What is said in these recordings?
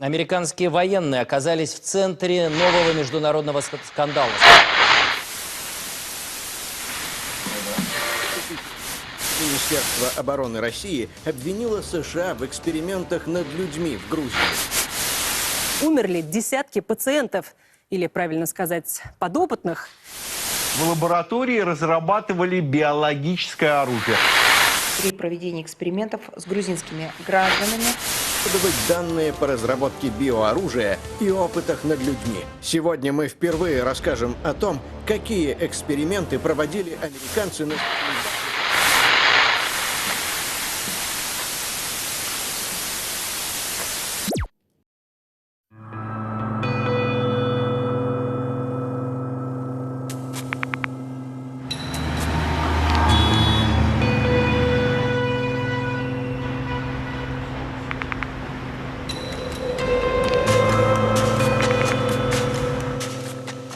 Американские военные оказались в центре нового международного скандала. Министерство обороны России обвинило США в экспериментах над людьми в Грузии. Умерли десятки пациентов, или, правильно сказать, подопытных. В лаборатории разрабатывали биологическое оружие. При проведении экспериментов с грузинскими гражданами Подавать данные по разработке биооружия и опытах над людьми. Сегодня мы впервые расскажем о том, какие эксперименты проводили американцы на...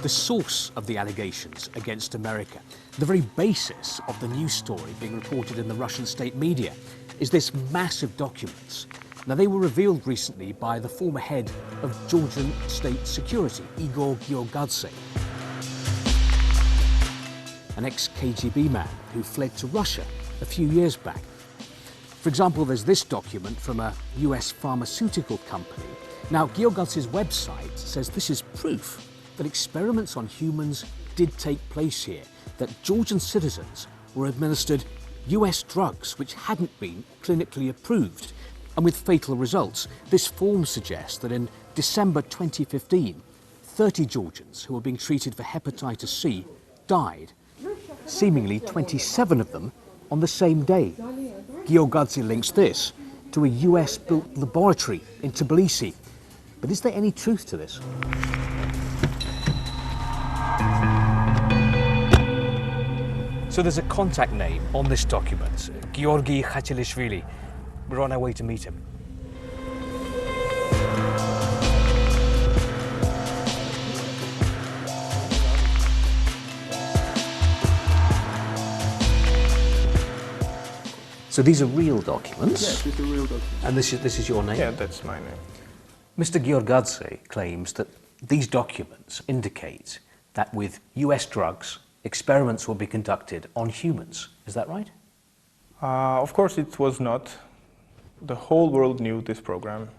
The source of the allegations against America, the very basis of the news story being reported in the Russian state media, is this mass of documents. Now, they were revealed recently by the former head of Georgian state security, Igor Giorgadze, an ex-KGB man who fled to Russia a few years back. For example, there's this document from a US pharmaceutical company. Now, Giorgadze's website says this is proof that experiments on humans did take place here, that Georgian citizens were administered US drugs which hadn't been clinically approved, and with fatal results. This form suggests that in December 2015, 30 Georgians who were being treated for hepatitis C died, seemingly 27 of them on the same day. Giorgadze links this to a US-built laboratory in Tbilisi. But is there any truth to this? So there's a contact name on this document, Georgi Khatilishvili. We're on our way to meet him. So these are real documents? Yes, these are real documents. And this is your name? Yeah, that's my name. Mr. Giorgadze claims that these documents indicate that with US drugs, experiments will be conducted on humans. Is that right? Of course it was not. The whole world knew this program.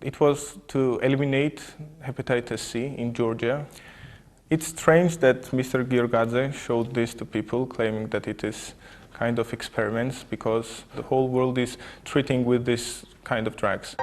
It was to eliminate hepatitis C in Georgia. It's strange that Mr. Giorgadze showed this to people, claiming that it is kind of experiments, because the whole world is treating with this kind of drugs.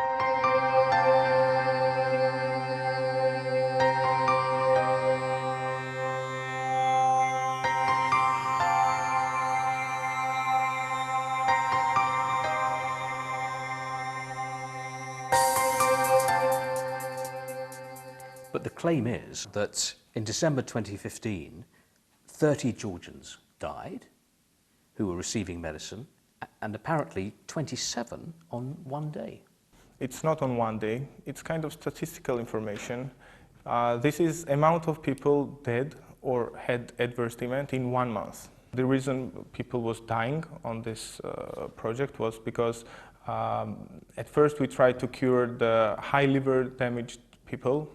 But the claim is that in December 2015, 30 Georgians died who were receiving medicine, and apparently 27 on one day. It's not on one day. It's kind of statistical information. This is amount of people dead or had adverse event in 1 month. The reason people was dying on this project was because at first we tried to cure the high liver damaged people,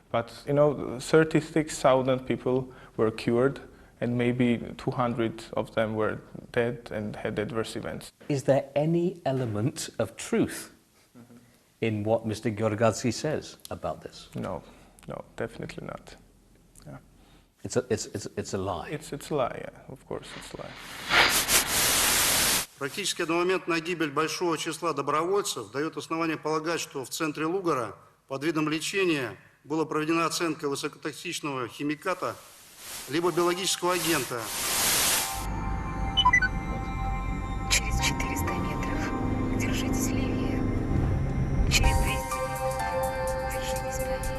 but 36,000 people were cured, and maybe 200 of them were dead and had adverse events. Is there any element of truth in what Mr. Giorgadze says about this? No, definitely not. Yeah. It's a lie. It's a lie, yeah, of course it's a lie. Практически одномоментная гибель большого числа добровольцев дает основание полагать, что в центре Лугара под видом лечения была проведена оценка высокотоксичного химиката либо биологического агента. Через 400 метров. Держитесь левее. Через 200 метров. Держитесь правее.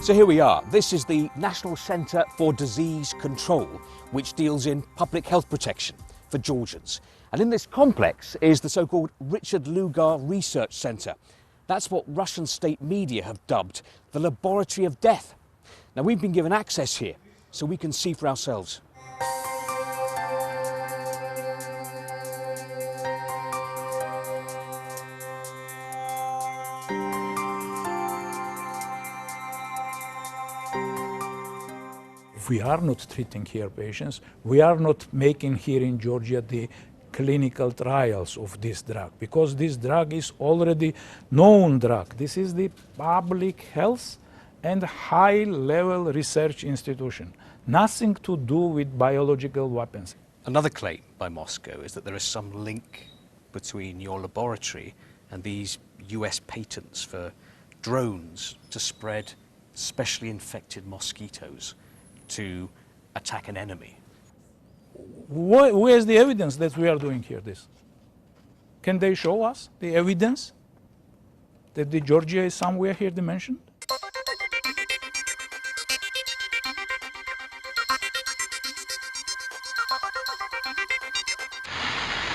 So here we are. This is the National Centre for Disease Control, which deals in public health protection for Georgians. And in this complex is the so-called Richard Lugar Research Centre. That's what Russian state media have dubbed the laboratory of death. Now, we've been given access here so we can see for ourselves. we are not treating here patients. We are not making here in Georgia the clinical trials of this drug, because this drug is already known drug. This is the public health and high-level research institution. Nothing to do with biological weapons. Another claim by Moscow is that there is some link between your laboratory and these US patents for drones to spread specially infected mosquitoes to attack an enemy. Where's the evidence that we are doing here this? Can they show us the evidence that the Georgia is somewhere here mentioned?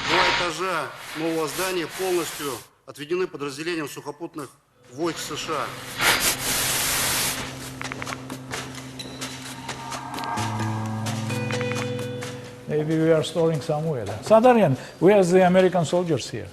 Два этажа нового здания полностью отведены подразделениям сухопутных войск США. Maybe we are storing somewhere. Sadarian, where are the American soldiers here?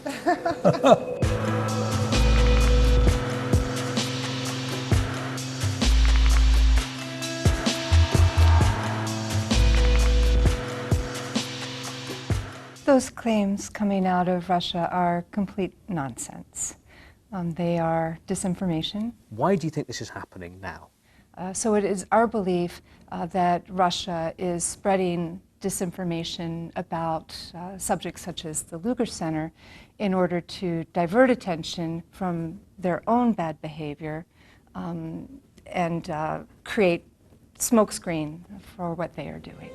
Those claims coming out of Russia are complete nonsense. They are disinformation. Why do you think this is happening now? So it is our belief that Russia is spreading disinformation about subjects such as the Lugar Center in order to divert attention from their own bad behavior and create smokescreen for what they are doing.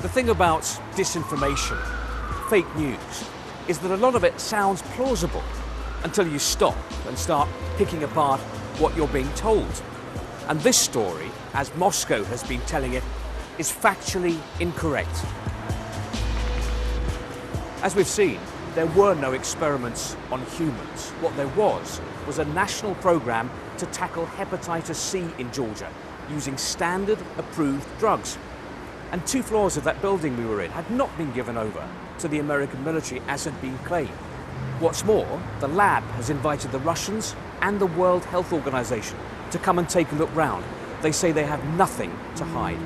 The thing about disinformation, fake news, is that a lot of it sounds plausible until you stop and start picking apart what you're being told. And this story, as Moscow has been telling it, is factually incorrect. As we've seen, there were no experiments on humans. What there was a national program to tackle hepatitis C in Georgia using standard approved drugs. And 2 floors of that building we were in had not been given over to the American military as had been claimed. What's more, the lab has invited the Russians and the World Health Organization to come and take a look round. They say they have nothing to hide.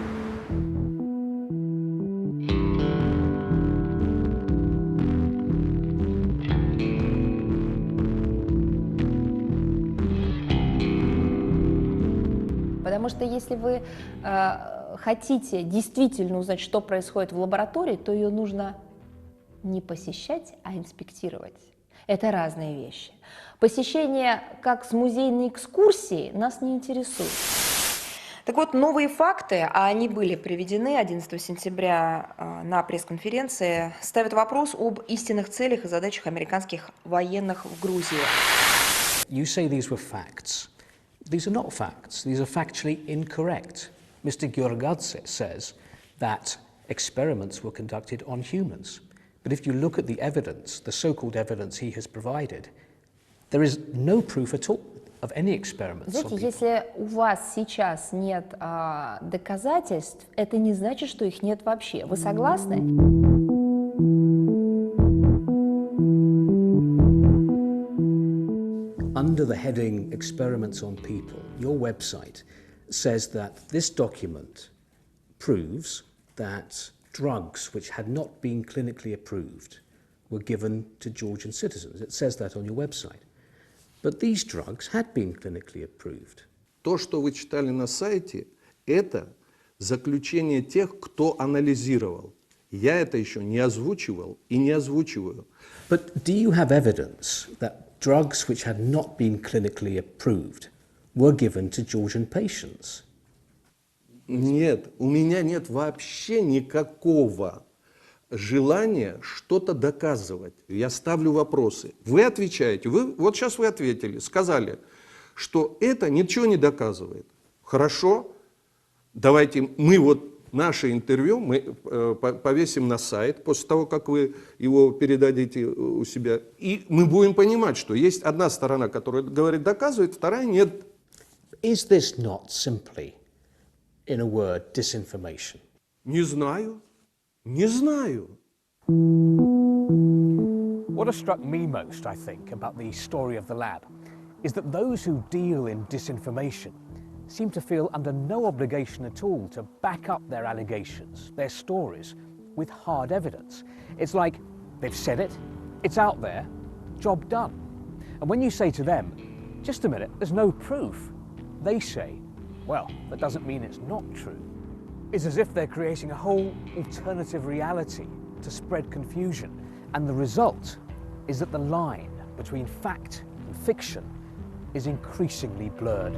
Потому что если вы хотите действительно узнать, что происходит в лаборатории, то ее нужно не посещать, а инспектировать. Это разные вещи. Посещение как с музейной экскурсии нас не интересует. Так вот, новые факты, а они были приведены 11 сентября на пресс-конференции, ставят вопрос об истинных целях и задачах американских военных в Грузии. You say these were facts. These are not facts. These are factually incorrect. Mr. Georgadze says that experiments were conducted on humans. But if you look at the evidence, the so-called evidence he has provided, there is no proof at all of any experiments. Знаете, если у вас сейчас нет доказательств, это не значит, что их нет вообще. Вы согласны? Under the heading Experiments on People, your website says that this document proves that drugs which had not been clinically approved were given to Georgian citizens. It says that on your website. But these drugs had been clinically approved. То, что вы читали на сайте, это заключение тех, кто анализировал. Я это еще не озвучивал и не озвучиваю. But do you have evidence that drugs which had not been clinically approved were given to Georgian patients? Нет, у меня нет вообще никакого желания что-то доказывать. Я ставлю вопросы. Вы отвечаете. Вот сейчас вы ответили, сказали, что это ничего не доказывает. Хорошо, давайте наше интервью мы повесим на сайт после того, как вы его передадите у себя. И мы будем понимать, что есть одна сторона, которая говорит доказывает, вторая нет. Is this not simply, in a word, disinformation? Не знаю. Не знаю. What has struck me most, I think, about the story of the lab is that those who deal in disinformation seem to feel under no obligation at all to back up their allegations, their stories, with hard evidence. It's like they've said it, it's out there, job done. And when you say to them, just a minute, there's no proof, they say, well, that doesn't mean it's not true. It's as if they're creating a whole alternative reality to spread confusion. And the result is that the line between fact and fiction is increasingly blurred.